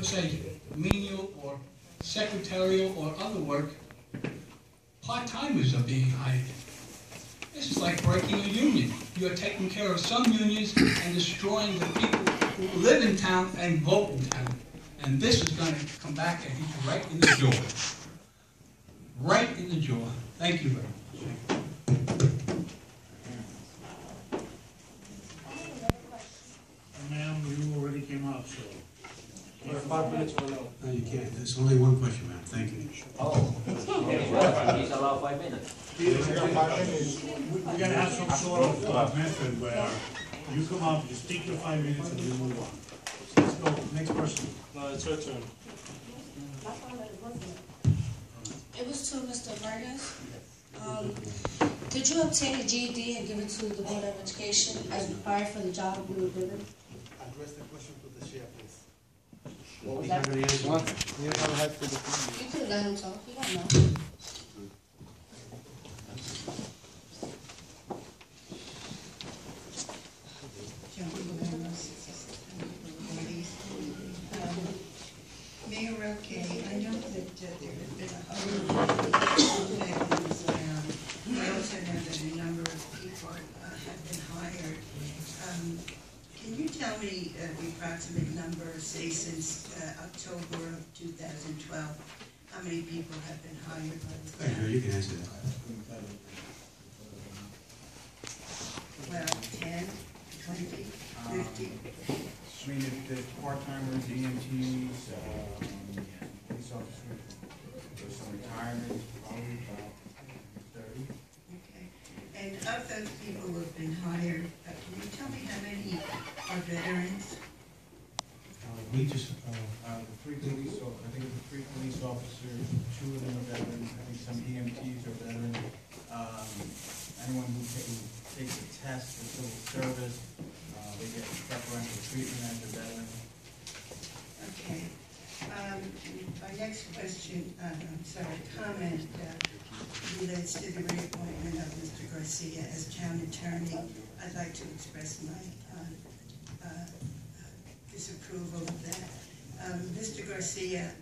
say menial or secretarial or other work, part-timers are being hired. This is like breaking a union. You are taking care of some unions and destroying the people who live in town and vote in town. And this is going to come back and hit you right in the jaw. Right in the jaw. Thank you very much. Ma'am, you already came up, so. You have 5 minutes or no? No, you can't. There's only one question, ma'am. Thank you. Oh, he's allowed 5 minutes. We're gonna have some sort of method where you come up, you speak your 5 minutes, and you move on. Let's go, next person. No, it's her turn. It was to Mr. Vargas. Could you obtain a GED and give it to the Board of Education as required for the job you were given? Address the question to the chair, please. What was You that? have any answer? You could let him talk. He got no. Mayor Roque, I know that there have been a veterans around. I also know that a number of people have been hired. Can you tell me the approximate number, say since October of 2012, how many people have been hired by the Thank you. town? You can answer that. Well, 10, 20, 50? I mean, if there's part-timers, EMTs, police officers, there's some retirement, probably about 30. Okay. And of those people who have been hired, can you tell me how many are veterans? We just, The 3 police, I think it's the 3 police officers, 2 of them are veterans, I think some EMTs are veterans. Anyone who takes a test for civil service, they get preferential treatment as a veteran. Okay. My next question, comment relates to the reappointment of Mr. Garcia as town attorney. I'd like to express my disapproval of that. Mr. Garcia,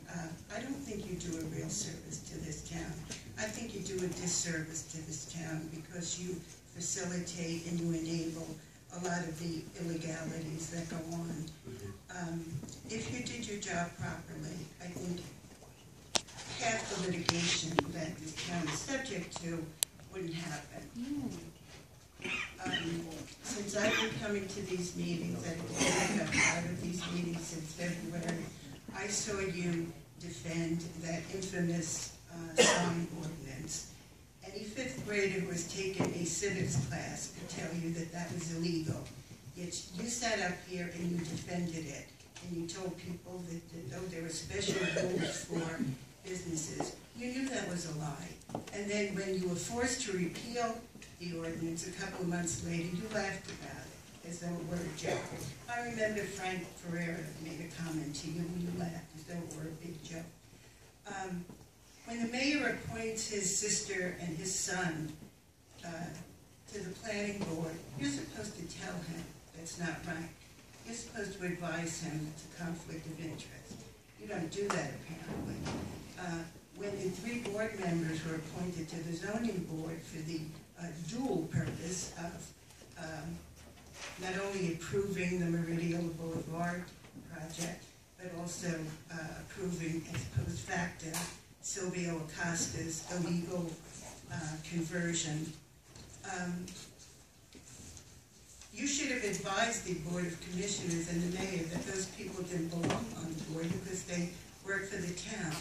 I don't think you do a real service to this town. I think you do a disservice to this town because you facilitate and you enable a lot of the illegalities that go on. If you did your job properly, I think half the litigation that this town is subject to wouldn't happen. Since I've been coming to these meetings, I've been a part of these meetings since February, I saw you defend that infamous sign ordinance. Any 5th grader who has taken a civics class could tell you that that was illegal. Yet you sat up here and you defended it, and you told people that there were special rules for businesses. You knew that was a lie. And then when you were forced to repeal the ordinance a couple of months later, you laughed about it as though it were a joke. I remember Frank Ferreira made a comment to you and you laughed as though it were a big joke. When the mayor appoints his sister and his son to the planning board, you're supposed to tell him that's not right. You're supposed to advise him it's a conflict of interest. You don't do that, apparently. When the 3 board members were appointed to the zoning board for the dual purpose of not only approving the Meridian Boulevard project, but also approving ex post facto Silvio Acosta's illegal conversion. You should have advised the Board of Commissioners and the mayor that those people didn't belong on the board because they work for the town,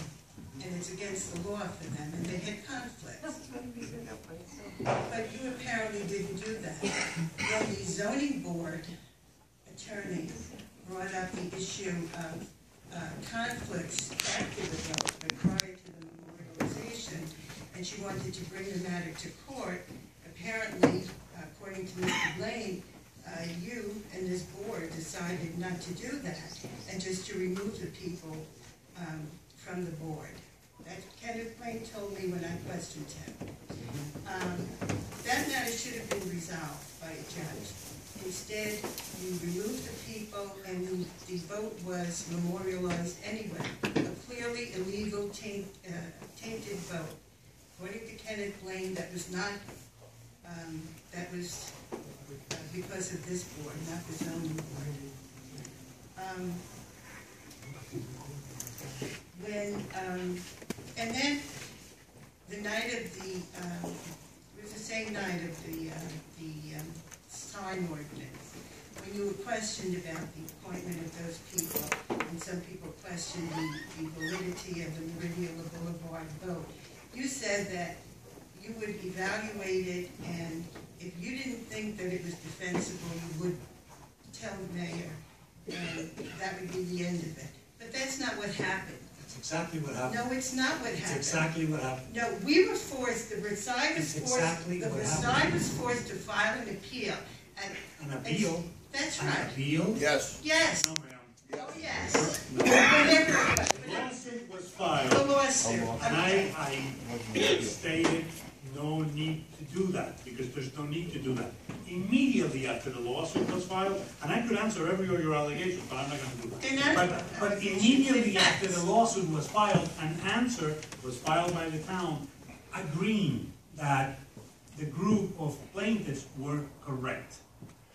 and it's against the law for them, and they had conflicts. But you apparently didn't do that. When the zoning board attorney brought up the issue of conflicts after the vote, but prior to the memorialization, and she wanted to bring the matter to court, apparently, according to Mr. Blaine, you and this board decided not to do that, and just to remove the people from the board. That Kenneth Blaine told me when I questioned him. That matter should have been resolved by a judge. Instead, you removed the people, and the vote was memorialized anyway. A clearly illegal tainted vote. According to Kenneth Blaine, that was not, that was because of this board, not the zoning board. And then the night of the, it was the same night of the sign ordinance, when you were questioned about the appointment of those people, and some people questioned the validity of the Meridian Boulevard vote, you said that you would evaluate it, and if you didn't think that it was defensible, you would tell the mayor, and that would be the end of it. But that's not what happened. That's exactly what happened. No, it's not what It's happened. exactly what happened. No, we were forced, the Versailles was It's forced, exactly the what Versailles happened. was forced to file an appeal. And An appeal? That's An right. appeal? Yes. Yes. No, ma'am. Oh, yes. Whatever. The lawsuit was filed, The lawsuit. and Okay. I stated no need to do that, because there's no need to do that. Immediately after the lawsuit was filed, and I could answer every of your allegations, but I'm not gonna do They're that. not But allegations, immediately they're after facts. the lawsuit was filed, an answer was filed by the town agreeing that the group of plaintiffs were correct.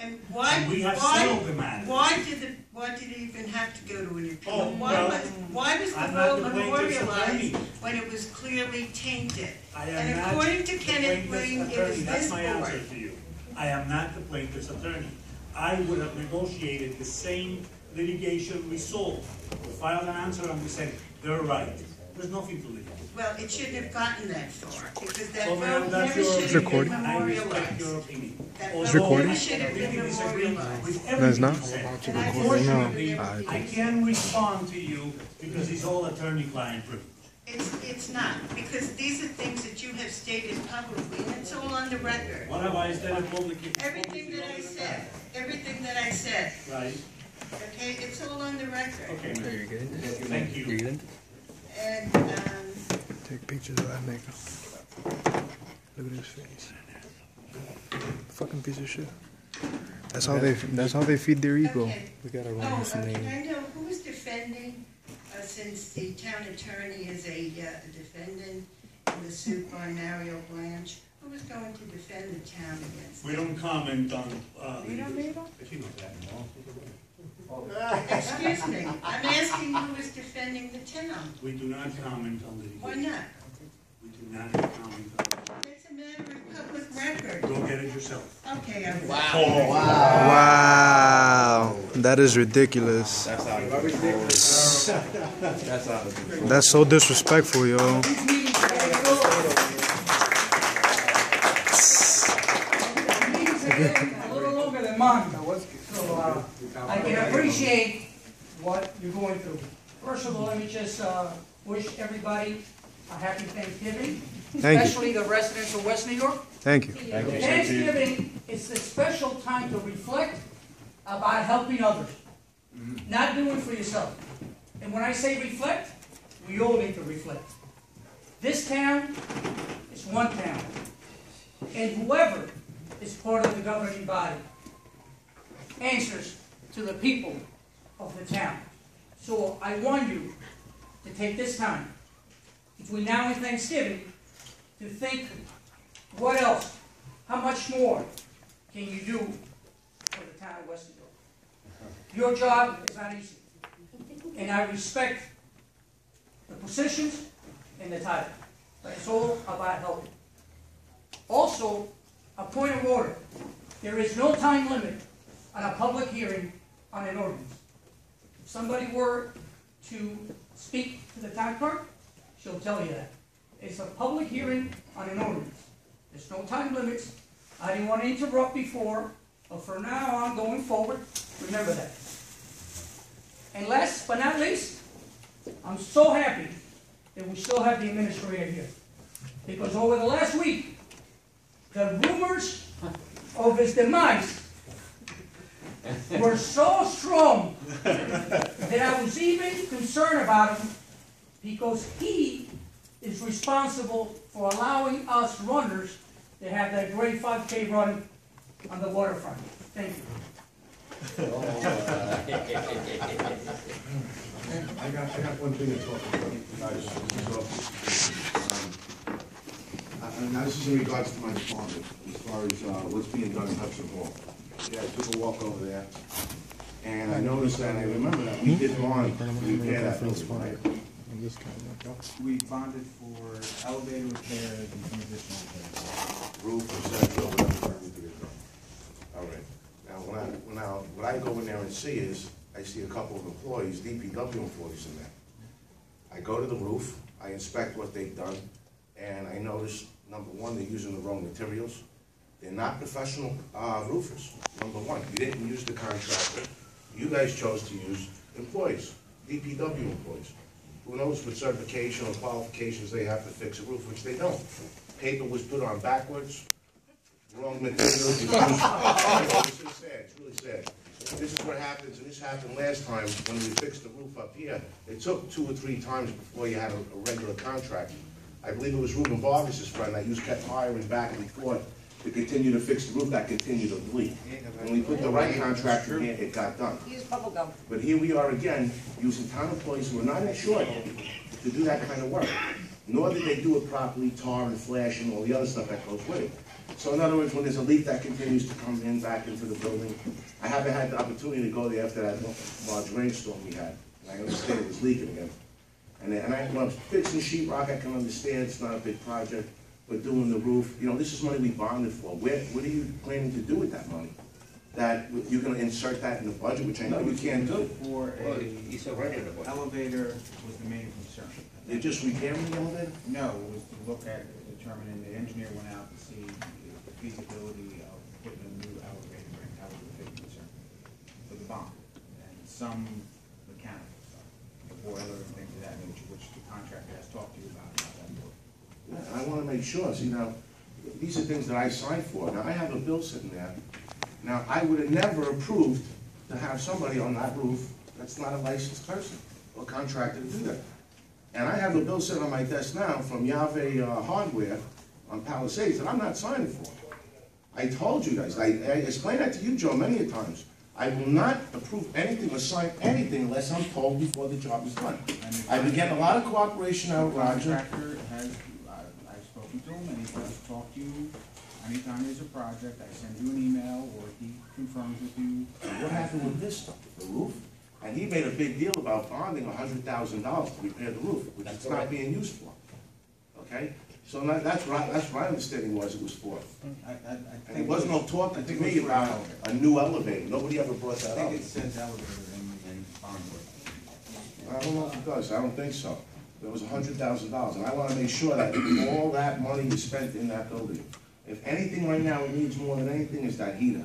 And why, And we have settled the matter. why did it even have to go to an appeal? Oh, well, Why was the I'm not vote the plaintiff's memorialized attorney. when it was clearly tainted? I am And not according to the Kenneth plaintiff's Blaine, it attorney. was That's this my answer board. to you. I am not the plaintiff's attorney. I would have negotiated the same litigation result. We filed an answer and we said, they're right. There's nothing to litigate. Well, it shouldn't have gotten that far, because that So, ma'am, vote that's never your should have been recording. And I respect memorialized. your opinion. That Although vote recording. never should have we been can disagree memorialized. with No, it's everything not. you said. And I Unfortunately, disagree with I can't respond to you because it's all attorney-client privilege. It's not, because these are things that you have stated publicly, and it's all on the record. What have I stated publicly? Everything that I said, Right, okay, it's all on the record. okay, Are ma'am. you getting this? Thank you. You getting And, Take pictures of that nigga. Look at his face. Fucking piece of shit. That's how they feed their ego. okay. We gotta run Oh, his can name. I know who is defending, since the town attorney is a defendant in the suit by Mario Blanche, who is going to defend the town against We that? don't comment on, Excuse me, I'm asking who is defending the town. we do not comment on Why litigation. not? We do not comment on It's a matter of public record. it. Go get it yourself. Okay, I'm. Wow, that is ridiculous. That's so disrespectful, yo. A little longer than mine. So, I can appreciate what you're going through. First of all, let me just wish everybody a happy Thanksgiving. Thank you. Especially the residents of West New York. Thank you. Thanksgiving is a special time to reflect about helping others, not doing for yourself. And when I say reflect, we all need to reflect. This town is one town, and whoever is part of the governing body answers to the people of the town. So I want you to take this time, between now and Thanksgiving, to think, what else, how much more can you do for the town of West New York? Your job is not easy, and I respect the positions and the title, but it's all about helping. Also, a point of order, there is no time limit on a public hearing on an ordinance. If somebody were to speak to the town clerk, she'll tell you that. It's a public hearing on an ordinance. There's no time limits. I didn't want to interrupt before, but from now on, going forward, remember that. And last but not least, I'm so happy that we still have the administrator here. Because over the last week, the rumors of his demise were so strong that I was even concerned about him, because he is responsible for allowing us runners to have that great 5K run on the waterfront. Thank you. I got one thing to talk about, guys. Now this is in regards to my department, as far as what's being done in Hudson Hall. Yeah, I took a walk over there, and I noticed that, I remember that we did bond to repair that building, right? We bonded for elevator repairs and some additional repairs. Roof, etc., whatever we did. All right. Now, what I go in there and see is, I see a couple of employees, DPW employees in there. I go to the roof, I inspect what they've done, and I notice, number one, they're using the wrong materials. They're not professional roofers, number one. You didn't use the contractor. You guys chose to use employees, DPW employees. Who knows what certification or qualifications they have to fix a roof, which they don't. Paper was put on backwards, wrong materials. It's really sad, it's really sad. This is what happens, and this happened last time when we fixed the roof up here. It took 2 or 3 times before you had a regular contract. I believe it was Ruben Vargas' friend that you kept hiring back and forth to continue to fix the roof that continued to leak. When we put the right contractor in here, it got done. Use bubble gum. But here we are again, using town employees who are not insured to do that kind of work. Nor did they do it properly, tar and flash and all the other stuff that goes with it. So in other words, when there's a leak that continues to come in back into the building, I haven't had the opportunity to go there after that large rainstorm we had. And I understand it was leaking again. And when I'm fixing sheetrock, I can understand it's not a big project. But doing the roof, you know, this is money we bonded for. What are you planning to do with that money? That you're going to insert that in the budget, which I know you can't do. For elevator was the main concern. They're just repairing the elevator? No, it was to look at determining, the engineer went out to see the feasibility of putting a new elevator in. That was the big concern for the bond. And some mechanical stuff, the boiler and things of that nature, which the contractor has talked to you about how that works. Yeah, I want to make sure. See, now, these are things that I signed for. Now, I have a bill sitting there. Now, I would have never approved to have somebody on that roof that's not a licensed person or contractor to do that. And I have a bill sitting on my desk now from Yahweh Hardware on Palisades that I'm not signing for. I told you guys, I explained that to you, Joe, many a times. I will not approve anything or sign anything unless I'm told before the job is done. I've been getting a lot of cooperation out of Roger. The contractor has, I've spoken to him, and he does talk to you. Anytime there's a project, I send you an email, or he confirms with you. What happened with this stuff, the roof? And he made a big deal about bonding $100,000 to repair the roof, which it's not being used for. Okay? So that's my understanding was it was for. And there was no talking to me about a new elevator. Nobody ever brought that up. I think it says elevator in bond work. I don't know if it does. I don't think so. There was $100,000, and I want to make sure that all that money is spent in that building. If anything right now it needs more than anything is that heater.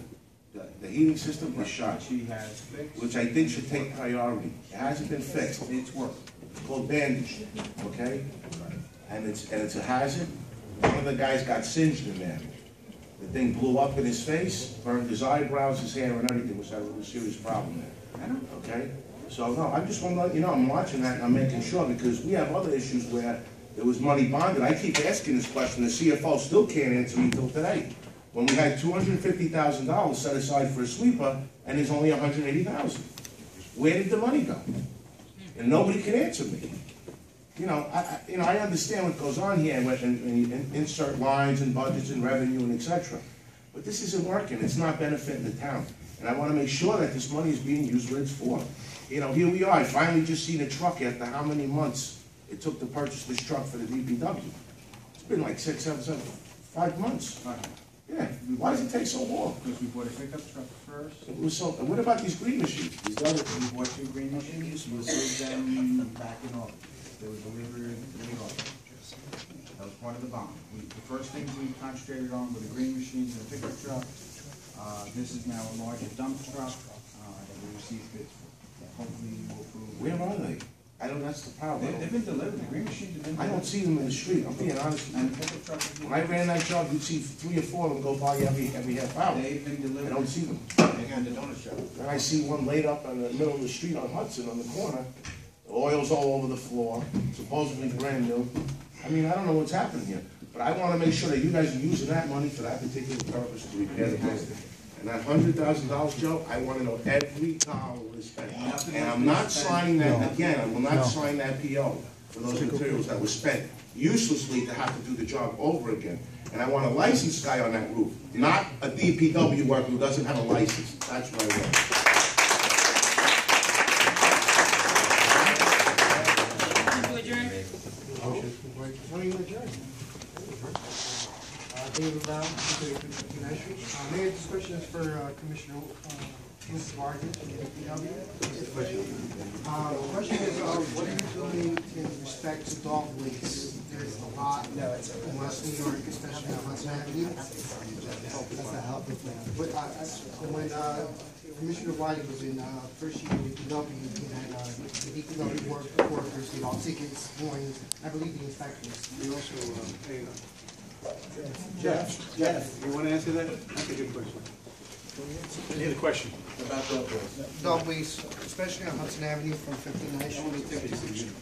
The heating system is shot, which I think should take priority. It hasn't been fixed. It's work. It's called bandage, okay? And it's a hazard. One of the guys got singed in there. The thing blew up in his face, burned his eyebrows, his hair, and everything, which had a really serious problem there. Okay? So no, I just want to let you know I'm watching that and I'm making sure, because we have other issues where there was money bonded. I keep asking this question. The CFO still can't answer me till today. When we had $250,000 set aside for a sweeper, and there's only $180,000. Where did the money go? And nobody can answer me. You know, I understand what goes on here, and you insert lines and budgets and revenue and etc. But this isn't working. It's not benefiting the town. And I want to make sure that this money is being used where it's for. You know, here we are. I finally just seen a truck after how many months it took to purchase this truck for the DPW. It's been like 6, 7, 5 months. Yeah. Why does it take so long? Because we bought a pickup truck first. It was so. And what about these green machines? We bought 2 green machines. We sold them back in August. They were delivered in August. That was part of the bond. The first things we concentrated on were the green machines and the pickup truck. This is now a larger dump truck that we received bids for. Hopefully you will approve. Where are they? That's the problem. They've been delivered. The green machines have been delivered. I don't see them in the street. I'm being honest with you. And the pickup truck. When I ran that job, you'd see 3 or 4 of them go by every half hour. They've been delivered. I don't see them. Again, the donut shop. And I see one laid up in the middle of the street on Hudson on the corner. The oil's all over the floor, supposedly brand new. I mean, I don't know what's happening here. But I want to make sure that you guys are using that money for that particular purpose to repair the building. And that $100,000, Joe, I wanna know every dollar was spent. And I'm not signing that, again, I will not sign that PO for those materials that were spent uselessly to have to do the job over again. And I want a licensed guy on that roof, not a DPW worker who doesn't have a license. That's what I want. David Lau, Mayor, this question is for Commissioner Mrs. Vargas from the DPW. The question is, what are you doing in respect to dog waste? There's a lot in West New York, especially on Hudson Avenue. That's not helpful. But when Commissioner Wiley was in first year with DPW, he had the DPW workers, you know, tickets, warnings, I believe the inspectors. We also pay. Jeff, you want to answer that? That's a good question. Any other question about dog waste? Dog waste, especially on Hudson Avenue from 59th Street to 56th Street.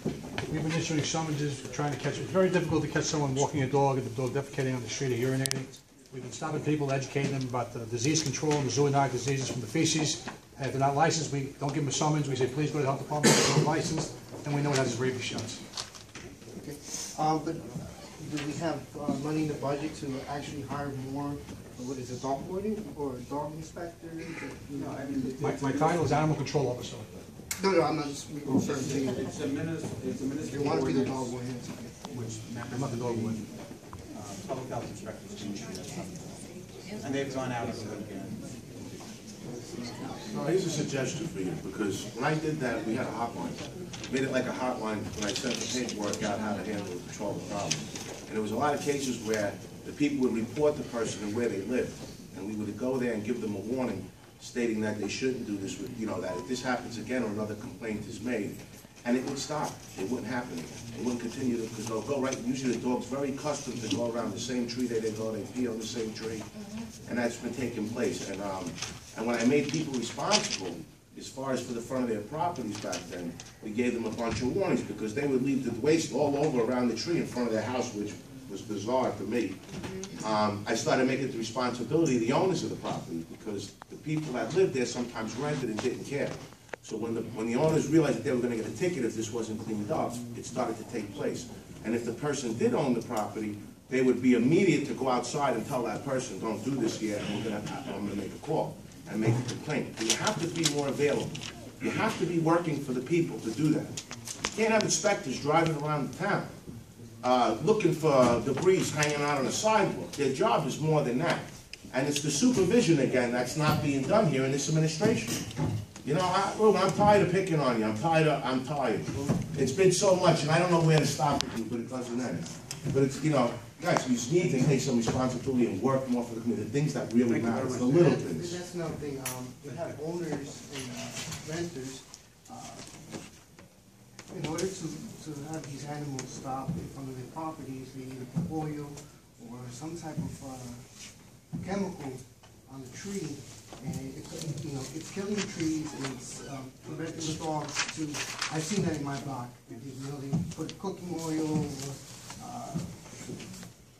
We've been issuing summonses, trying to catch, it's very difficult to catch someone walking a dog and the dog defecating on the street or urinating. We've been stopping people, educating them about the disease control and the zoonotic diseases from the feces. And if they're not licensed, we don't give them a summons. We say, please go to the health department, if they're licensed, and we know it has rabies shots. Okay, but do we have money in the budget to actually hire more, what is it, dog boarding or dog inspectors? My title is animal control officer. No, I'm not just referring to you. It's a ministry. You want to be the dog warden. Which I'm not the dog warden. Public health inspectors can issue that stuff. And they've gone out on the weekend. Here's a suggestion for you, because when I did that, we had a hotline. Made it like a hotline when I sent the paperwork out how to handle and control the problem. And there was a lot of cases where the people would report the person and where they lived. And we would go there and give them a warning stating that they shouldn't do this, with, you know, that if this happens again or another complaint is made, and it would stop. It wouldn't happen again. It wouldn't continue to, because they'll go right, usually the dog's very accustomed to go around the same tree they go, they pee on the same tree, and that's been taking place. And when I made people responsible, as far as for the front of their properties back then, we gave them a bunch of warnings, because they would leave the waste all over around the tree in front of their house, which was bizarre to me. I started making it the responsibility of the owners of the property, because the people that lived there sometimes rented and didn't care. So when the owners realized that they were going to get a ticket if this wasn't cleaned up, it started to take place. And if the person did own the property, they would be immediate to go outside and tell that person, don't do this yet, and I'm going to make a call and make a complaint. But you have to be more available. You have to be working for the people to do that. You can't have inspectors driving around the town looking for debris hanging out on the sidewalk. Their job is more than that. And it's the supervision, again, that's not being done here in this administration. You know, I'm tired of picking on you. I'm tired. It's been so much, and I don't know where to stop with you, but it doesn't end. But it's, you know, guys, you just need to take some responsibility and work more for the community. The things that really matter, the little things. That's another thing. We have owners and renters. In order to have these animals stop in front of their properties, they either put oil or some type of chemical on the tree, and it's killing the trees, and it's preventing the dogs to. I've seen that in my block. They put cooking oil, or,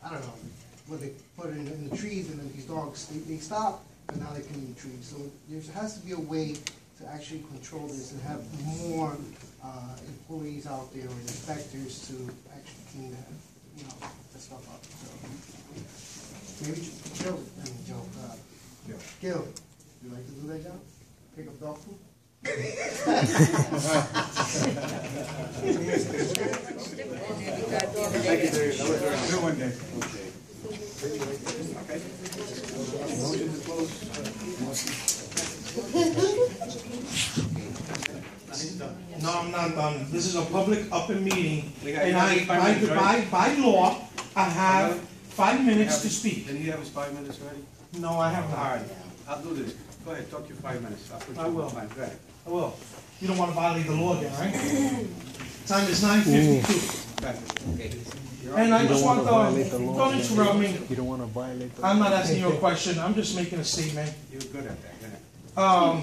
I don't know, where they put it in the trees, and then these dogs they stop, but now they can eat the trees. So there has to be a way to actually control this and have more employees out there or inspectors to actually clean that, that stuff up. So maybe Gil, you like to do that job? Pick up dog food? Thank you, Dave. That was a good one, Dave. Okay. Motion to close. No, I'm not done. This is a public open meeting, and by law, I have 5 minutes to speak. Didn't he have his 5 minutes ready? No, I have All not. right, I'll do this. Go ahead, talk your 5 minutes. I'll put you I will. on time. Go ahead. I will. You don't want to violate the law again, right? Time is 9:52. And I just want to, don't interrupt me. You don't want to violate the I'm not asking you a question, I'm just making a statement. You're good at that, go ahead.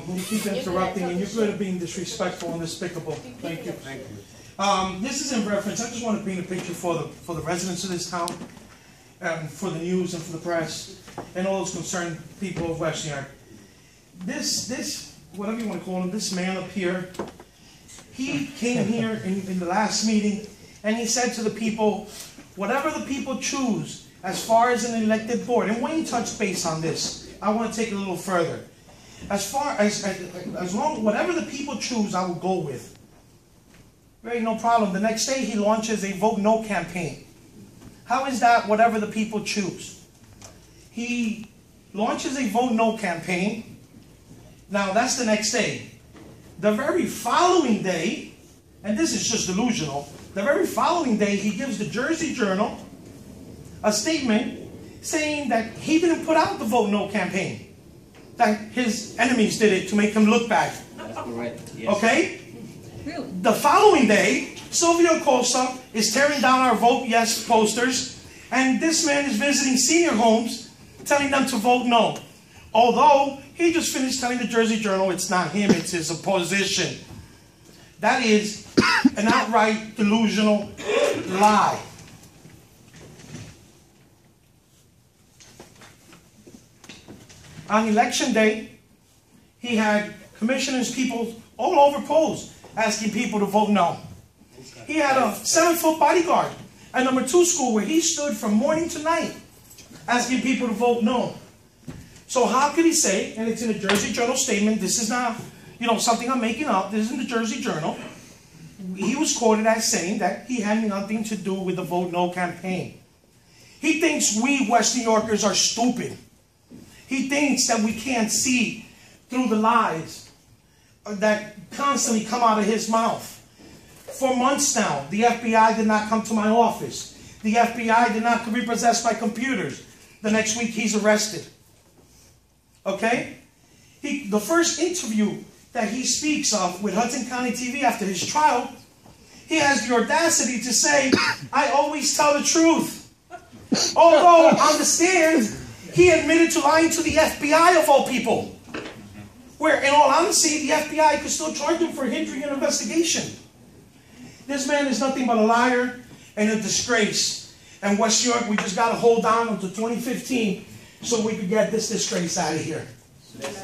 You keep interrupting, and you're good at being disrespectful and despicable. Thank you. Thank you. This is in reference, I just want to paint a picture for the residents of this town, and for the news and for the press, and all those concerned people of West New York. this, whatever you want to call him, this man up here, he came here in the last meeting and he said to the people, whatever the people choose as far as an elected board, and Wayne touched base on this, I want to take it a little further. As long, whatever the people choose, I will go with. Right, no problem. The next day he launches a Vote No campaign. How is that whatever the people choose? He launches a Vote No campaign. Now that's the next day. The very following day, and this is just delusional, the very following day he gives the Jersey Journal a statement saying that he didn't put out the Vote No campaign. That his enemies did it to make him look bad. That's correct, yes. Okay? Really? The following day, Silvio Costa is tearing down our Vote Yes posters, and this man is visiting senior homes telling them to vote no. Although, he just finished telling the Jersey Journal it's not him, it's his opposition. That is an outright delusional lie. On election day, he had commissioners, people all over polls asking people to vote no. He had a 7-foot bodyguard at number 2 school where he stood from morning to night asking people to vote no. So how could he say, and it's in the Jersey Journal statement, this is not, something I'm making up, this is in the Jersey Journal. He was quoted as saying that he had nothing to do with the Vote No campaign. He thinks we West New Yorkers are stupid. He thinks that we can't see through the lies that constantly come out of his mouth. For months now, the FBI did not come to my office. The FBI did not repossess my computers. The next week, he's arrested. Okay? The first interview that he speaks of with Hudson County TV after his trial, he has the audacity to say, I always tell the truth. Although, on the stand, he admitted to lying to the FBI of all people. Where, in all honesty, the FBI could still charge him for hindering an investigation. This man is nothing but a liar and a disgrace. And West York, we just got to hold on until 2015 so we could get this disgrace out of here. I just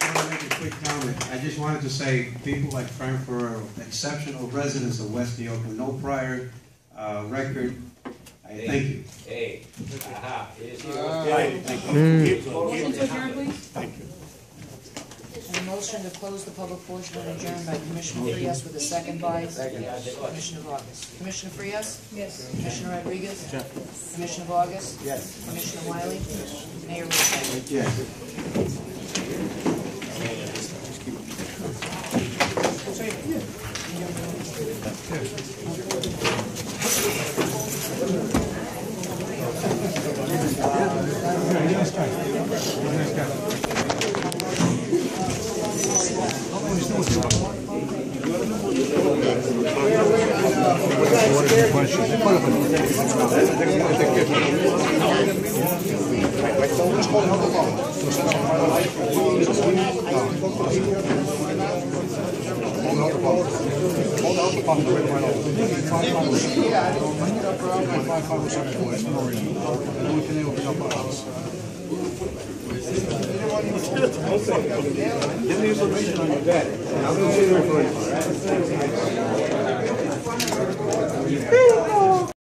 want to make a quick comment. I just wanted to say people like Frank Ferrero, exceptional residents of West New York with no prior record. Thank you. Hey. Aha. Motion to adjourn, please. Thank you. A motion to close the public portion and adjourn by Commissioner Frias with a second by Commissioner Vargas. Commissioner Frias? Yes. Commissioner Rodriguez? Yes. Commissioner Vargas? Yes. Commissioner Wiley? Yes. Mayor Rich? Yes. Give me information on your dad. I'm going to see the recording.